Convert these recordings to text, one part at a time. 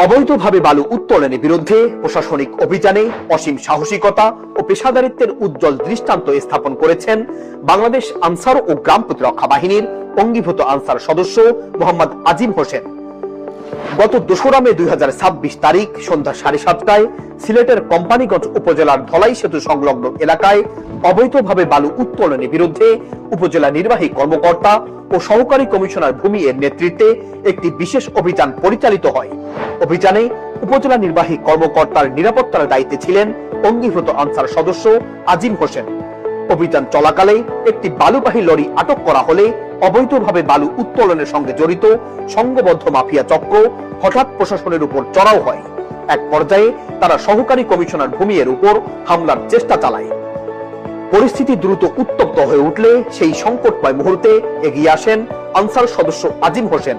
অবৈধভাবে বালু উত্তোলনের বিরুদ্ধে প্রশাসনিক অভিযানে অসীম সাহসিকতা ও পেশাদারিত্বের উজ্জ্বল দৃষ্টান্ত স্থাপন করেছেন বাংলাদেশ আনসার ও গ্রাম প্রতিরক্ষা বাহিনীর অঙ্গীভূত আনসার সদস্য মোহাম্মদ আজিম হোসেন। গত 2রা মে 2026 তারিখ সন্ধ্যা 7:30টায় সিলেটের কোম্পানিগঞ্জ উপজেলার ধলাই সেতু সংলগ্ন এলাকায় অবৈধভাবে বালু উত্তোলনের বিরুদ্ধে উপজেলা নির্বাহী কর্মকর্তা ও সহকারী কমিশনার ভূমি এর নেতৃত্বে একটি বিশেষ অভিযান পরিচালিত হয়। অভিযানে উপজেলা নির্বাহী কর্মকর্তার নিরাপত্তার দায়িত্বে ছিলেন অঙ্গীভূত আনসার সদস্য আজিম হোসেন। অভিযান চলাকালে একটি বালুবাহী লরি আটক করা হলে অবৈধভাবে বালু উত্তোলনের সঙ্গে জড়িত সংঘবদ্ধ মাফিয়া চক্র হঠাৎ প্রশাসনের উপর চড়াও হয়। এক পর্যায়ে তারা সহকারী কমিশনার ভূমি এর উপর হামলার চেষ্টা চালায়। পরিস্থিতি দ্রুত উত্তপ্ত হয়ে উঠলে সেই সংকটময় মুহূর্তে এগিয়ে আসেন আনসার সদস্য আজিম হোসেন।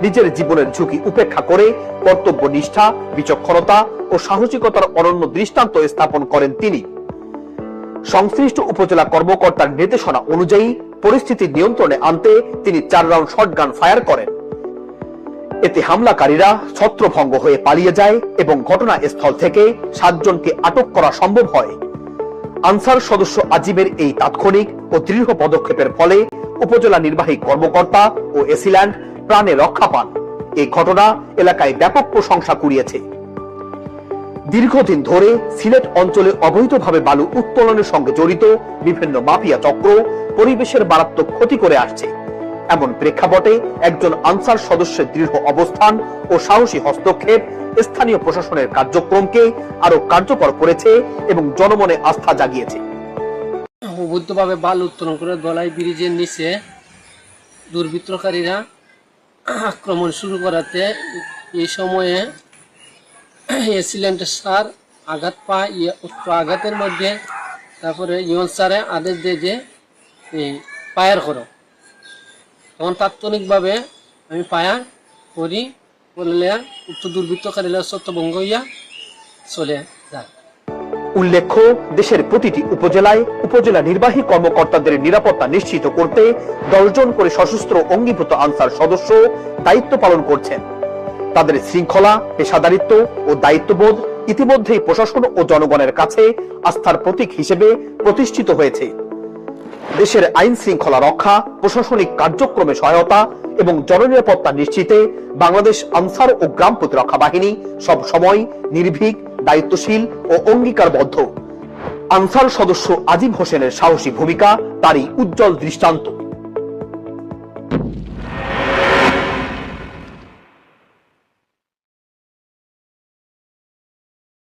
নিজের জীবনের ঝুঁকি উপেক্ষা করে কর্তব্য নিষ্ঠা, বিচক্ষণতা ও সাহসিকতার অনন্য দৃষ্টান্ত স্থাপন করেন তিনি। সংশ্লিষ্ট উপজেলা কর্মকর্তার নির্দেশনা অনুযায়ী পরিস্থিতি নিয়ন্ত্রণে আনতে তিনি 4 রাউন্ড শটগান ফায়ার করেন। এতে হামলাকারীরা ছত্রভঙ্গ হয়ে পালিয়ে যায় এবং ঘটনাস্থল থেকে 7 জনকে আটক করা সম্ভব হয়। আনসার সদস্য আজিমের এই তাৎক্ষণিক ও দৃঢ় পদক্ষেপের ফলে উপজেলা নির্বাহী কর্মকর্তা ও এসিল্যান্ড প্রাণে রক্ষা পান। এই ঘটনা এলাকায় ব্যাপক প্রশংসা কুড়িয়েছে। দীর্ঘদিন ধরে সিলেট অঞ্চলে অবৈধভাবে বালু উত্তোলনের সঙ্গে জড়িত বিভিন্ন মাফিয়া চক্র পরিবেশের মারাত্মক ক্ষতি করে আসছে। এমন প্রেক্ষাপটে একজন আনসার সদস্যের দৃঢ় অবস্থান ও সাহসী হস্তক্ষেপ স্থানীয় প্রশাসনের কার্যক্রমকে আরো কার্যকর করেছে এবং জনমনে আস্থা জাগিয়েছে। অবৈধভাবে বালু উত্তোলন করে ধলাই ব্রিজের নিচে দুর্বৃত্তকারীরা আক্রমণ শুরু করাতে এই সময়ে এসিল্যান্ডের স্যার আঘাত পায়। আঘাতের মধ্যে তারপরে ইউএন স্যারে আদেশ দেয় যে ফায়ার করো। তখন তাৎক্ষণিকভাবে আমি ফায়ার করি, বললে উক্ত দুর্বৃত্তকারীরা ছত্রভঙ্গ হইয়া চলে যায়। উল্লেখ্য, দেশের প্রতিটি উপজেলায় উপজেলা নির্বাহী কর্মকর্তাদের নিরাপত্তা নিশ্চিত করতে 10 জন করে সশস্ত্র অঙ্গীভূত আনসার সদস্য দায়িত্ব পালন করছেন। তাদের শৃঙ্খলা, পেশাদারিত্ব ও দায়িত্ববোধ ইতিমধ্যেই প্রশাসন ও জনগণের কাছে আস্থার প্রতীক হিসেবে প্রতিষ্ঠিত হয়েছে। দেশের আইন শৃঙ্খলা রক্ষা, প্রশাসনিক কার্যক্রমে সহায়তা এবং জননিরাপত্তা নিশ্চিতে বাংলাদেশ আনসার ও গ্রাম প্রতিরক্ষা বাহিনী সব সময় নির্ভীক, দায়িত্বশীল ও অঙ্গীকারবদ্ধ। আনসার সদস্য আজিম হোসেনের সাহসী ভূমিকা তারই উজ্জ্বল দৃষ্টান্ত।